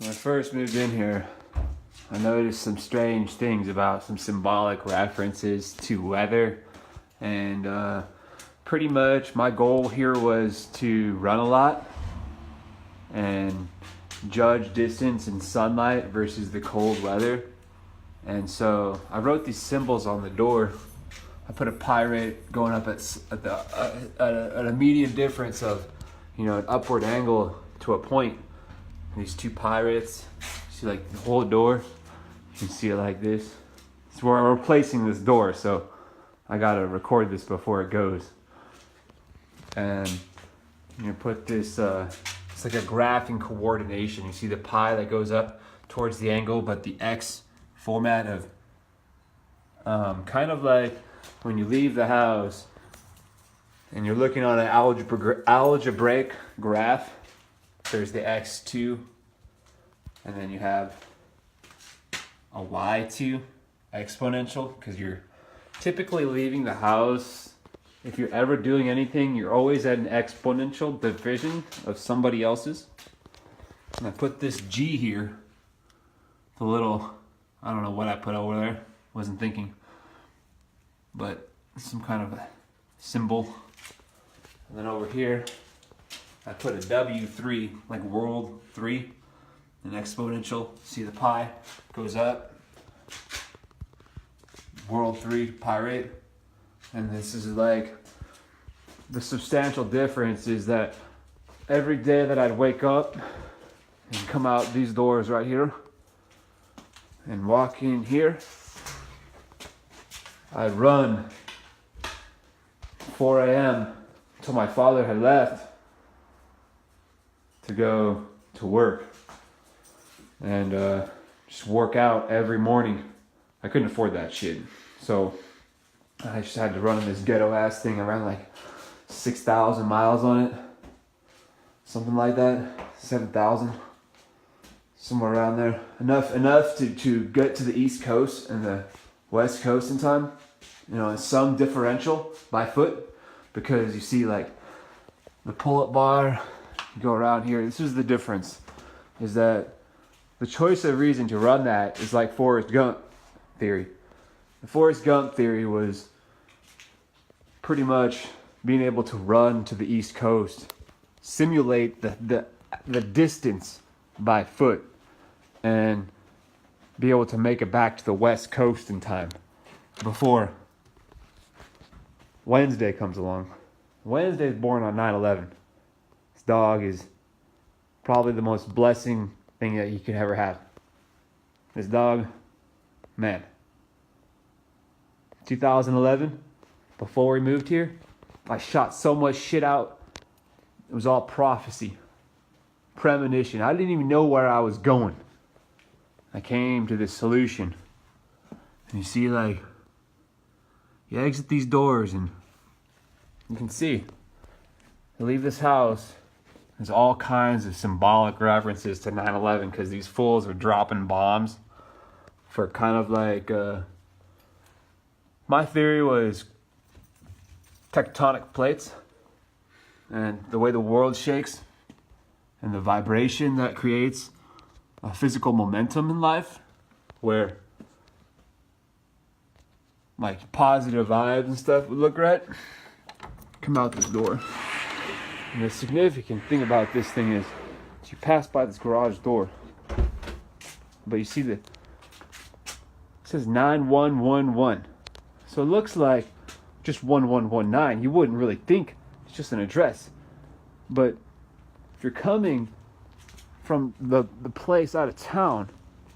When I first moved in here, I noticed some strange things about some symbolic references to weather. And pretty much my goal here was to run a lot and judge distance and sunlight versus the cold weather. And so I wrote these symbols on the door. I put a pi rate going up at a median difference of, an upward angle to a point. And these two pi rates, see like the whole door, you can see it like this. So we're replacing this door, so I gotta record this before it goes. And put this, it's like a graph in coordination. You see the pi that goes up towards the angle, but the X format of kind of like when you leave the house and you're looking on an algebraic graph. There's the x2, and then you have a y2 exponential, because you're typically leaving the house. If you're ever doing anything, you're always at an exponential division of somebody else's. And I put this G here, the little, I don't know what I put over there, wasn't thinking, but some kind of a symbol. And then over here, I put a W3, like world 3, an exponential. See the pi goes up, world 3 pi rate. And this is like, the substantial difference is that every day that I'd wake up and come out these doors right here and walk in here, I'd run 4 a.m. until my father had left to go to work and just work out every morning. I couldn't afford that shit, so I just had to run this ghetto ass thing. I ran like 6,000 miles on it, something like that, 7,000, somewhere around there. Enough to get to the East Coast and the West Coast in time. And some differential by foot, because you see like the pull-up bar. You go around here. This is the difference, is that the choice of reason to run that is like Forrest Gump theory. The Forrest Gump theory was pretty much being able to run to the East Coast, simulate the distance by foot, and be able to make it back to the West Coast in time before Wednesday comes along. Wednesday is born on 9/11. This dog is probably the most blessing thing that you could ever have. This dog, man. 2011, before we moved here, I shot so much shit out. It was all prophecy, premonition. I didn't even know where I was going. I came to this solution. And you see, like, you exit these doors and you can see, you leave this house, there's all kinds of symbolic references to 9/11, because these fools are dropping bombs for kind of like, my theory was tectonic plates and the way the world shakes and the vibration that creates a physical momentum in life, where like positive vibes and stuff would look right, come out this door. And the significant thing about this thing is you pass by this garage door, but you see it says 9111. So it looks like just 1119. You wouldn't really think it's just an address. But if you're coming from the place out of town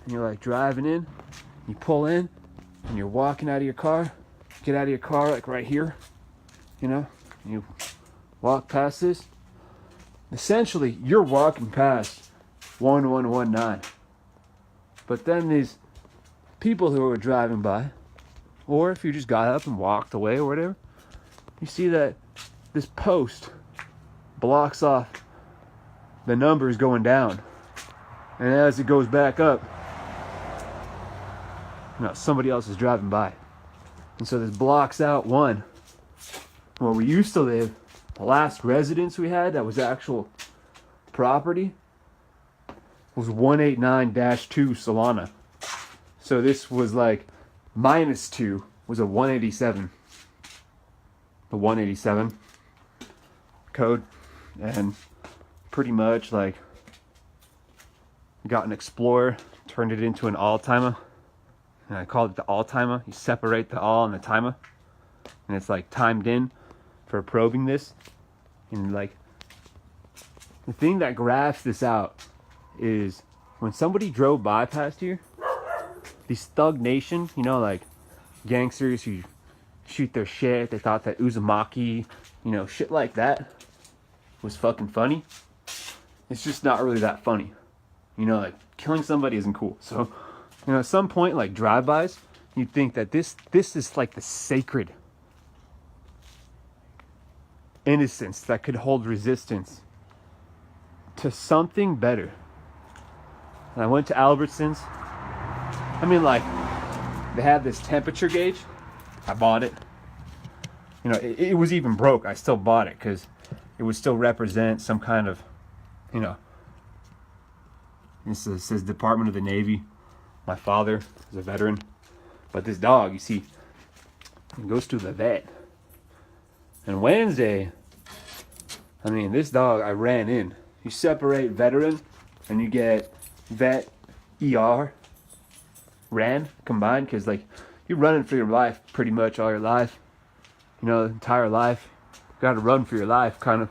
and you're like driving in, you pull in and you're walking out of your car, get out of your car like right here, and you walk past this, essentially you're walking past 1119. But then these people who are driving by, or if you just got up and walked away or whatever, you see that this post blocks off the numbers going down. And as it goes back up, somebody else is driving by. And so this blocks out one. Where we used to live, the last residence we had that was actual property was 189-2 Solana. So this was like -2 was a 187. The 187 code. And pretty much like got an Explorer, turned it into an all-timer. And I called it the all-timer. You separate the all and the timer. And it's like timed in for probing this. And like the thing that graphs this out is when somebody drove by past here, these Thug Nation, you know, like gangsters who shoot their shit, they thought that Uzumaki, you know, shit like that was fucking funny. It's just not really that funny. You know, like killing somebody isn't cool. So, you know, at some point, like drive-bys, you'd think that this is like the sacred innocence that could hold resistance to something better. And I went to Albertsons. I mean, like, they had this temperature gauge. I bought it. You know, it was even broke. I still bought it because it would still represent some kind of, you know, this says Department of the Navy. My father is a veteran. But this dog, you see, he goes to the vet. And Wednesday, I mean, this dog, I ran in. You separate veteran and you get vet, ER, ran combined, because like you're running for your life pretty much all your life. You know, the entire life. You gotta run for your life, kind of,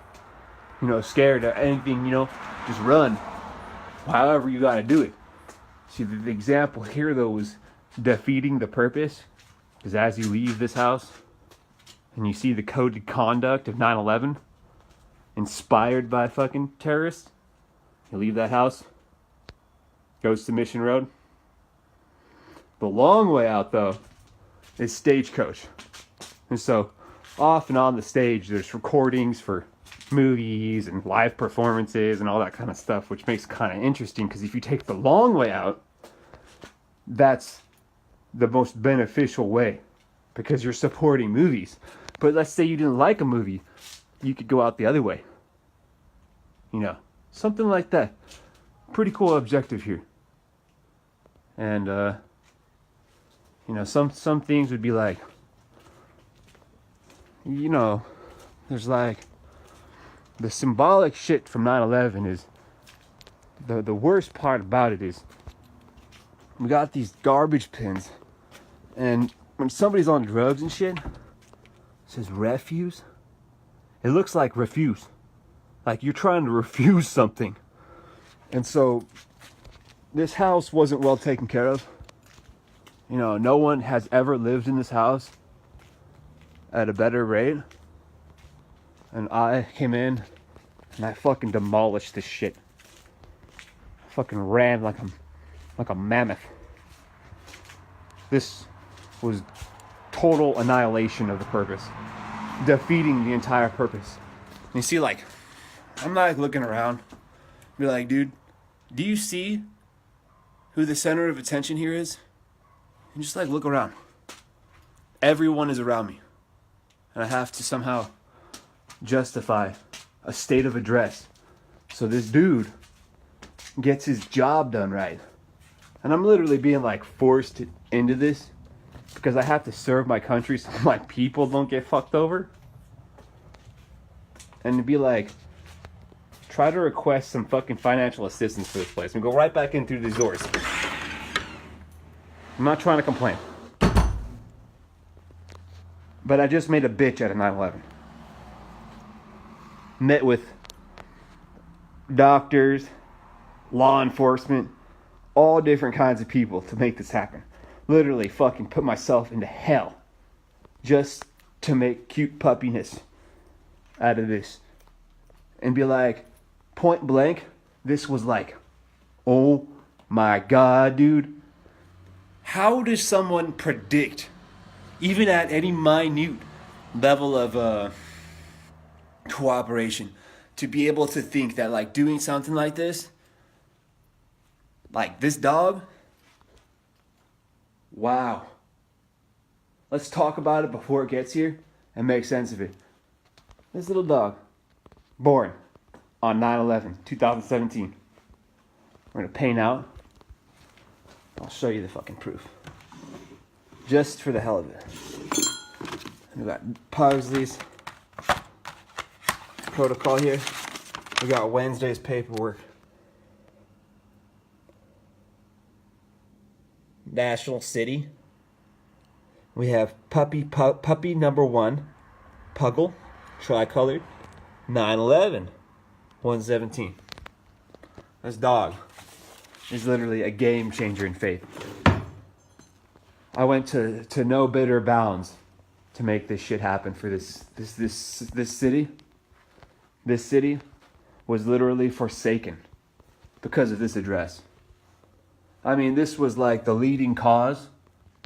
you know, scared of anything, you know, just run. However you gotta do it. See, the example here though was defeating the purpose, because as you leave this house and you see the coded conduct of 9/11 inspired by fucking terrorists, you leave that house, goes to Mission Road. The long way out though is Stagecoach. And so off and on the stage there's recordings for movies and live performances and all that kind of stuff, which makes it kind of interesting, because if you take the long way out, that's the most beneficial way, because you're supporting movies. But let's say you didn't like a movie, you could go out the other way, you know, something like that. Pretty cool objective here. And you know, some things would be like, you know, there's like the symbolic shit from 9/11 is the worst part about it is we got these garbage pins, and when somebody's on drugs and shit, it says refuse. It looks like refuse, like you're trying to refuse something. And so this house wasn't well taken care of. You know, no one has ever lived in this house at a better rate. And I came in and I fucking demolished this shit. I fucking ran like a mammoth. This was total annihilation of the purpose. Defeating the entire purpose. And you see, like, I'm not like looking around. Be like, dude, do you see who the center of attention here is? And just like look around. Everyone is around me. And I have to somehow justify a state of address so this dude gets his job done right. And I'm literally being like forced into this because I have to serve my country so my people don't get fucked over. And to be like, try to request some fucking financial assistance for this place and go right back in through these doors. I'm not trying to complain, but I just made a bitch out of 9/11. Met with doctors, law enforcement, all different kinds of people to make this happen. Literally fucking put myself into hell just to make cute puppiness out of this. And be like, point blank, this was like, oh my God, dude. How does someone predict, even at any minute level of cooperation, to be able to think that like doing something like this, like this dog, wow. Let's talk about it before it gets here and make sense of it. This little dog, born on 9/11, 2017. We're gonna paint out. I'll show you the fucking proof. Just for the hell of it. We got Pugsley's protocol here. We got Wednesday's paperwork. National City. We have puppy number 1, Puggle, tricolored, 911, 117. This dog is literally a game changer in faith. I went to no bitter bounds to make this shit happen for this city. This city was literally forsaken because of this address. I mean, this was like the leading cause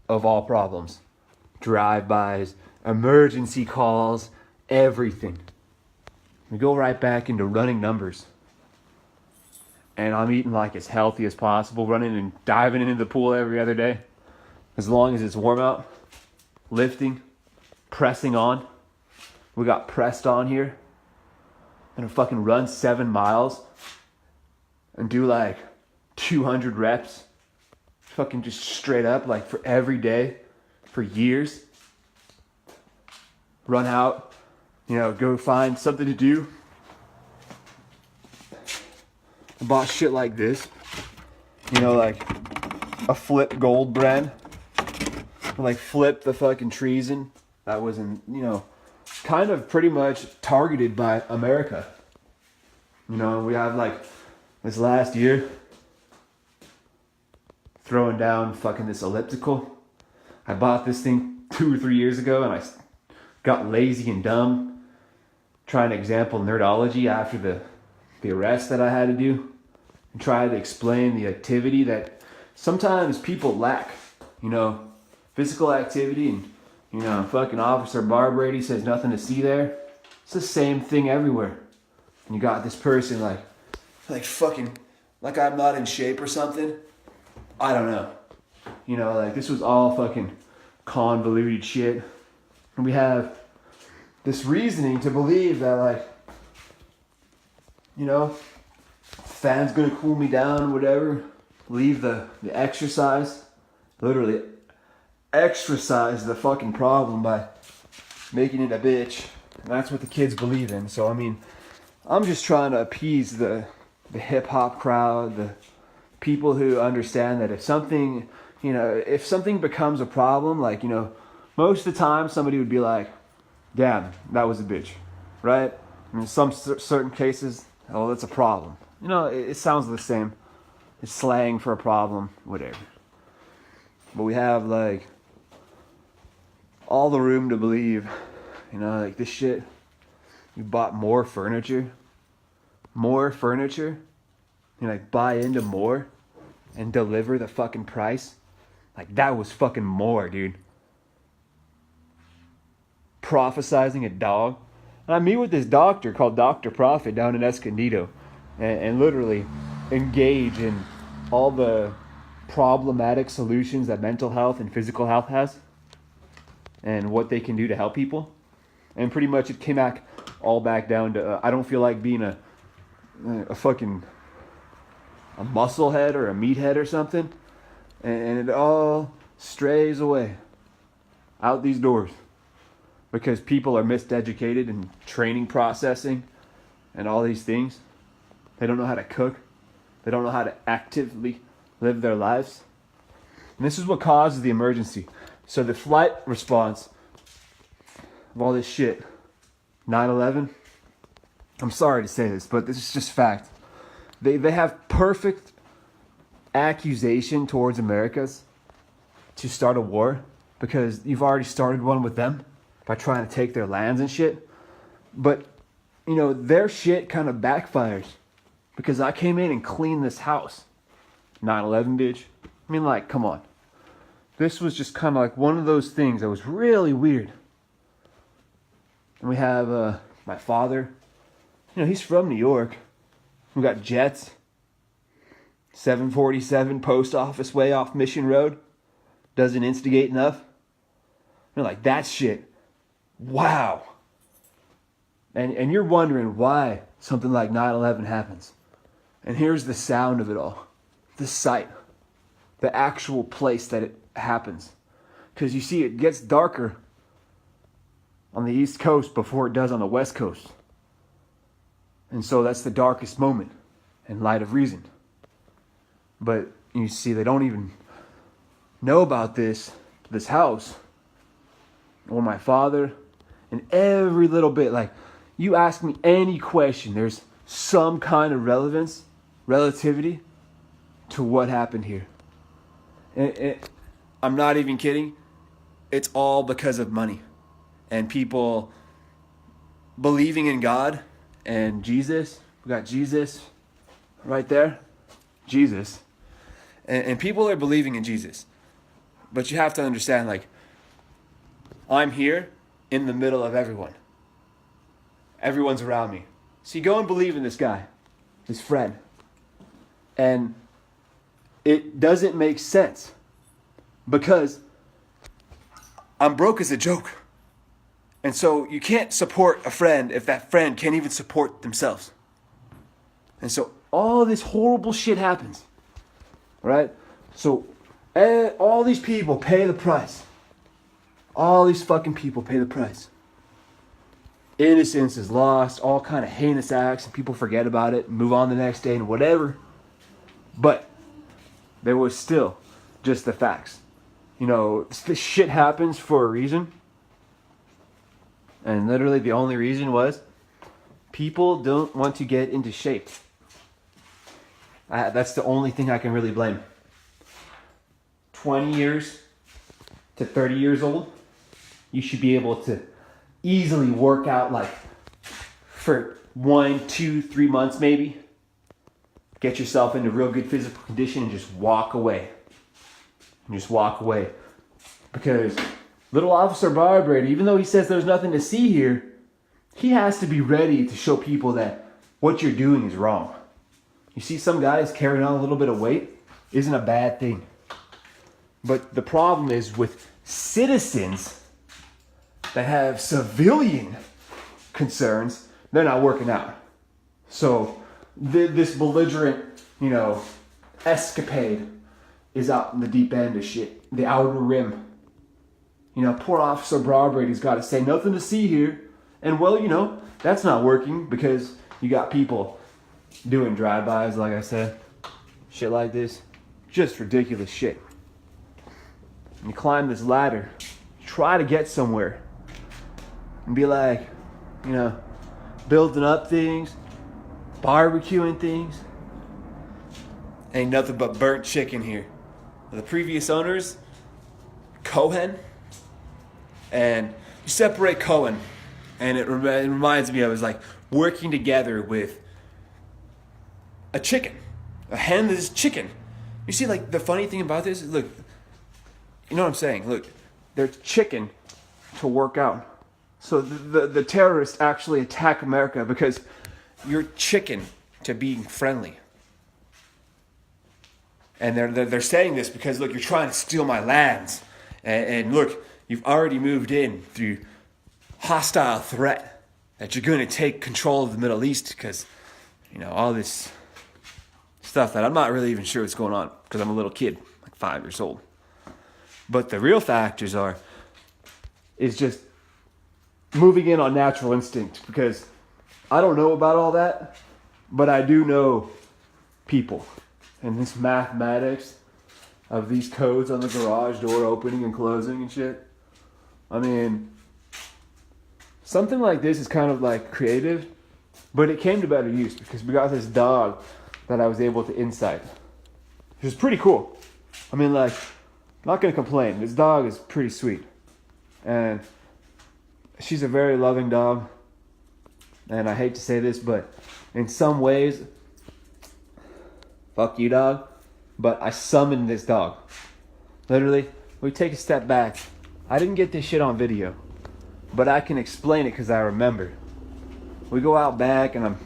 of all problems. Drive-bys, emergency calls, everything. We go right back into running numbers. And I'm eating like as healthy as possible, running and diving into the pool every other day. As long as it's warm out, lifting, pressing on. We got pressed on here. And fucking run 7 miles and do like 200 reps. Fucking just straight up, like for every day, for years. Run out, go find something to do. I bought shit like this. Like a Flip Gold brand. Like Flip the fucking treason. That was kind of pretty much targeted by America. We have like this last year throwing down fucking this elliptical. I bought this thing 2 or 3 years ago and I got lazy and dumb trying to example nerdology after the arrest that I had to do and try to explain the activity that sometimes people lack, physical activity. And fucking Officer Barbrady says nothing to see there. It's the same thing everywhere. And you got this person like fucking, like I'm not in shape or something. I don't know. Like this was all fucking convoluted shit. And we have this reasoning to believe that fan's gonna cool me down, whatever. Leave the exercise. Literally exercise the fucking problem by making it a bitch. And that's what the kids believe in. So I'm just trying to appease the hip hop crowd, the people who understand that if something becomes a problem, most of the time somebody would be like, damn, that was a bitch, right? In some certain cases, oh, that's a problem. It sounds the same. It's slang for a problem, whatever. But we have all the room to believe, this shit. We bought more furniture, buy into more and deliver the fucking price. That was fucking more, dude. Prophesizing a dog. And I meet with this doctor called Dr. Prophet down in Escondido and literally engage in all the problematic solutions that mental health and physical health has and what they can do to help people. And pretty much it came all back down to I don't feel like being a muscle head or a meathead or something. And it all strays away out these doors because people are miseducated in training processing and all these things. They don't know how to cook. They don't know how to actively live their lives. And this is what causes the emergency. So the flight response of all this shit, 9/11, I'm sorry to say this, but this is just fact. They have perfect accusation towards Americans to start a war because you've already started one with them by trying to take their lands and shit. But, their shit kind of backfires because I came in and cleaned this house. 9/11, bitch. Come on. This was just kind of like one of those things that was really weird. And we have my father. He's from New York. We got jets. 747 post office way off Mission Road. Doesn't instigate enough. That shit. Wow. And you're wondering why something like 9/11 happens. And here's the sound of it all. the site, the actual place that it happens. Because you see, it gets darker on the East Coast before it does on the West Coast. And so that's the darkest moment in light of reason. But you see, they don't even know about this house, or my father, and every little bit. Like, you ask me any question, there's some kind of relativity to what happened here. And I'm not even kidding. It's all because of money and people believing in God and Jesus. We got Jesus right there. Jesus. And people are believing in Jesus. But you have to understand, like, I'm here in the middle of everyone. Everyone's around me. So you go and believe in this guy, this friend. And it doesn't make sense because I'm broke as a joke. And so you can't support a friend if that friend can't even support themselves. And so all this horrible shit happens, right? So all these people pay the price. All these fucking people pay the price. Innocence is lost, all kind of heinous acts, and people forget about it and move on the next day and whatever. But there was still just the facts. You know, this shit happens for a reason. And literally the only reason was people don't want to get into shape. That's the only thing I can really blame. 20 years to 30 years old, you should be able to easily work out like for 1, 2, 3 months maybe. Get yourself into real good physical condition and just walk away. Because little Officer Barbrady, even though he says there's nothing to see here, he has to be ready to show people that what you're doing is wrong. You see, some guys carrying on a little bit of weight isn't a bad thing. But the problem is with citizens that have civilian concerns, they're not working out. So this belligerent, escapade is out in the deep end of shit, the outer rim. Poor Officer Barbrady's got to say nothing to see here. And well, that's not working because you got people doing drive-bys, like I said. Shit like this. Just ridiculous shit. And you climb this ladder, try to get somewhere, and be like, building up things, barbecuing things. Ain't nothing but burnt chicken here. The previous owners, Cohen, and you separate Cohen, and it reminds me, I was like working together with a chicken, a hen that is chicken. You see, like, the funny thing about this is, look, you know what I'm saying? Look, they're chicken to work out. So the terrorists actually attack America because you're chicken to being friendly. And they're saying this because, look, you're trying to steal my lands. And look, you've already moved in through hostile threat that you're going to take control of the Middle East because, all this stuff that I'm not really even sure what's going on because I'm a little kid, like 5 years old. But the real factors is just moving in on natural instinct because I don't know about all that, but I do know people. And this mathematics of these codes on the garage door opening and closing and shit. I mean, something like this is kind of like creative, but it came to better use because we got this dog that I was able to insight. Which is pretty cool. I mean, like, not gonna complain. This dog is pretty sweet. And she's a very loving dog. And I hate to say this, but in some ways, fuck you, dog. But I summoned this dog. Literally, we take a step back. I didn't get this shit on video, but I can explain it because I remember. We go out back and I'm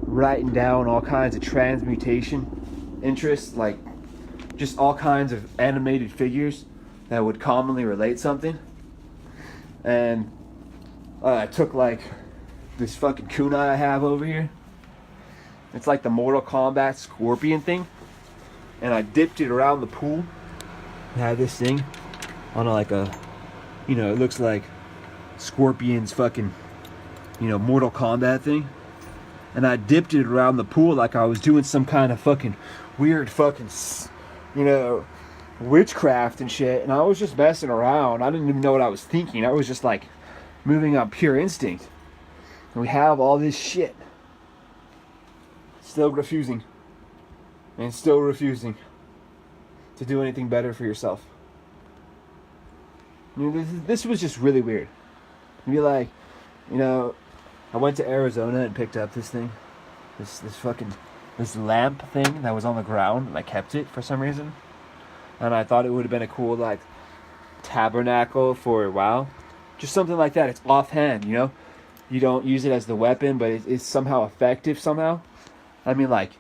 writing down all kinds of transmutation interests, like just all kinds of animated figures that would commonly relate something. And I took like this fucking kunai I have over here, It's like the Mortal Kombat scorpion thing. And I dipped it around the pool. I had this thing on like a, you know, it looks like Scorpion's fucking, you know, Mortal Kombat thing. And I dipped it around the pool like I was doing some kind of fucking weird fucking, you know, witchcraft and shit. And I was just messing around. I didn't even know what I was thinking. I was just like moving on pure instinct. And we have all this shit. Still refusing. And still refusing to do anything better for yourself. You know, this was just really weird. You'd be like, you know, I went to Arizona and picked up this thing. This lamp thing that was on the ground, and I kept it for some reason. And I thought it would have been a cool, like, tabernacle for WoW. Just something like that. It's offhand, you know? You don't use it as the weapon, but it's somehow effective somehow. I mean, like,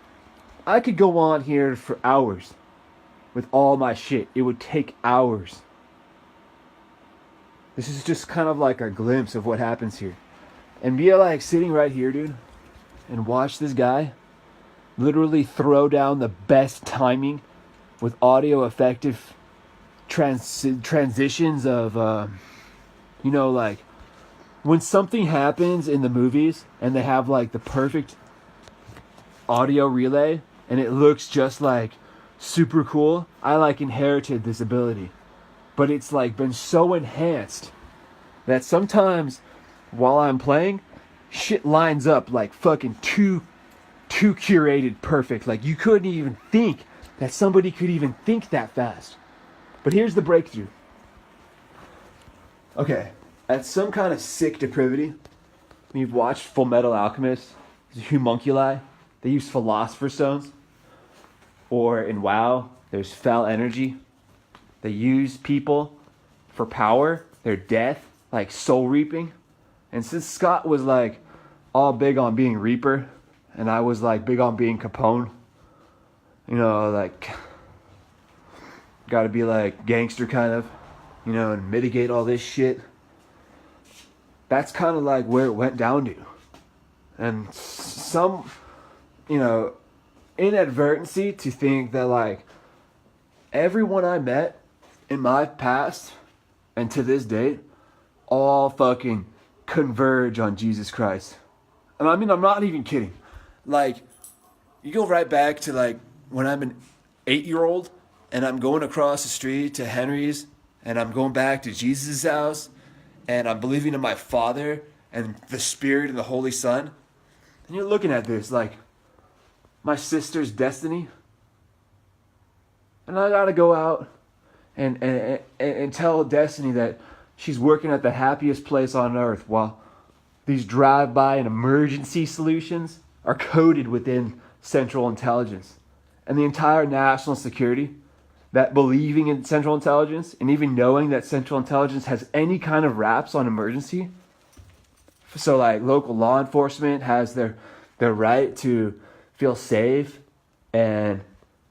I could go on here for hours with all my shit. It would take hours. This is just kind of like a glimpse of what happens here. And be like sitting right here, dude, and watch this guy literally throw down the best timing with audio effective transitions of, you know, like when something happens in the movies and they have like the perfect audio relay and it looks just like super cool. I like inherited this ability, but it's like been so enhanced that sometimes while I'm playing, shit lines up like fucking too curated perfect. Like you couldn't even think that somebody could even think that fast. But here's the breakthrough. Okay, at some kind of sick depravity, you've watched Full Metal Alchemist, Homunculi, they use Philosopher's Stones. Or in WoW, there's Fel Energy. They use people for power, their death, like soul reaping. And since Scott was like all big on being Reaper, and I was like big on being Capone, you know, like gotta be like gangster kind of, you know, and mitigate all this shit. That's kind of like where it went down to. And some, you know, inadvertency to think that like everyone I met in my past and to this date all fucking converge on Jesus Christ. And I mean, I'm not even kidding. Like, you go right back to like when I'm an 8-year-old and I'm going across the street to Henry's and I'm going back to Jesus' house and I'm believing in my Father and the Spirit and the Holy Son. And you're looking at this like my sister's destiny. And I gotta go out and tell Destiny that she's working at the happiest place on earth while these drive-by and emergency solutions are coded within Central Intelligence. And the entire national security, that believing in Central Intelligence and even knowing that Central Intelligence has any kind of wraps on emergency. So like local law enforcement has their right to feel safe, and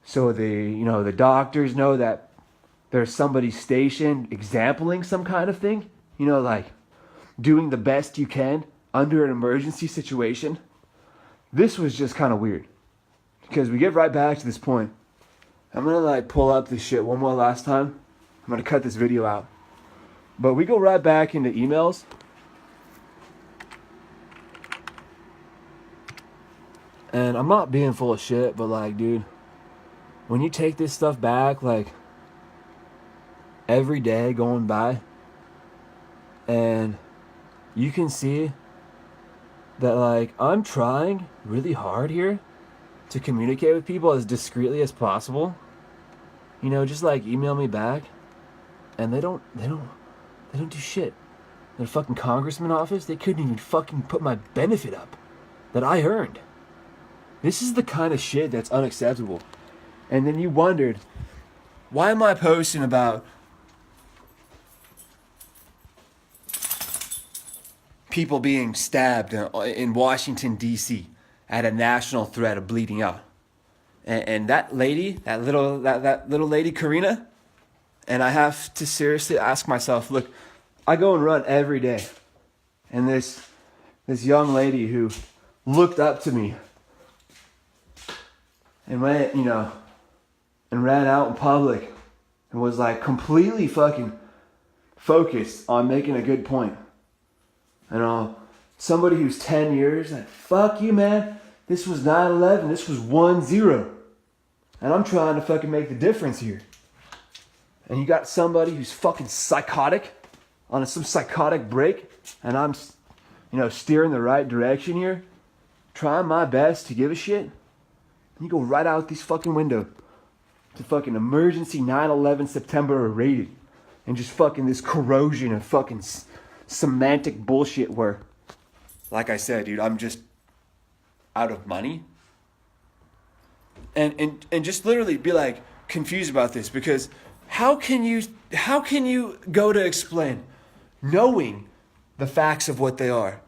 so the doctors know that there's somebody stationed exempling some kind of thing, you know, like doing the best you can under an emergency situation. This was just kind of weird because we get right back to this point. I'm gonna like pull up this shit one more last time. I'm gonna cut this video out, but we go right back into emails. And I'm not being full of shit, but like, dude, when you take this stuff back, like, every day going by, and you can see that, like, I'm trying really hard here to communicate with people as discreetly as possible. You know, just like email me back, and they don't do shit. Their fucking congressman office, they couldn't even fucking put my benefit up that I earned. This is the kind of shit that's unacceptable. And then you wondered, why am I posting about people being stabbed in Washington, D.C. at a national threat of bleeding out? And that lady, that little lady, Karina, and I have to seriously ask myself, look, I go and run every day. And this young lady who looked up to me and went, and ran out in public and was like completely fucking focused on making a good point. Somebody who's 10 years, like, fuck you, man. This was 9/11. This was 1-0. And I'm trying to fucking make the difference here. And you got somebody who's fucking psychotic on some psychotic break, and I'm, steering the right direction here, trying my best to give a shit. And you go right out these fucking window to fucking emergency 9/11 September rated, and just fucking this corrosion of fucking semantic bullshit where, like I said, dude, I'm just out of money. And just literally be like confused about this, because how can you go to explain knowing the facts of what they are?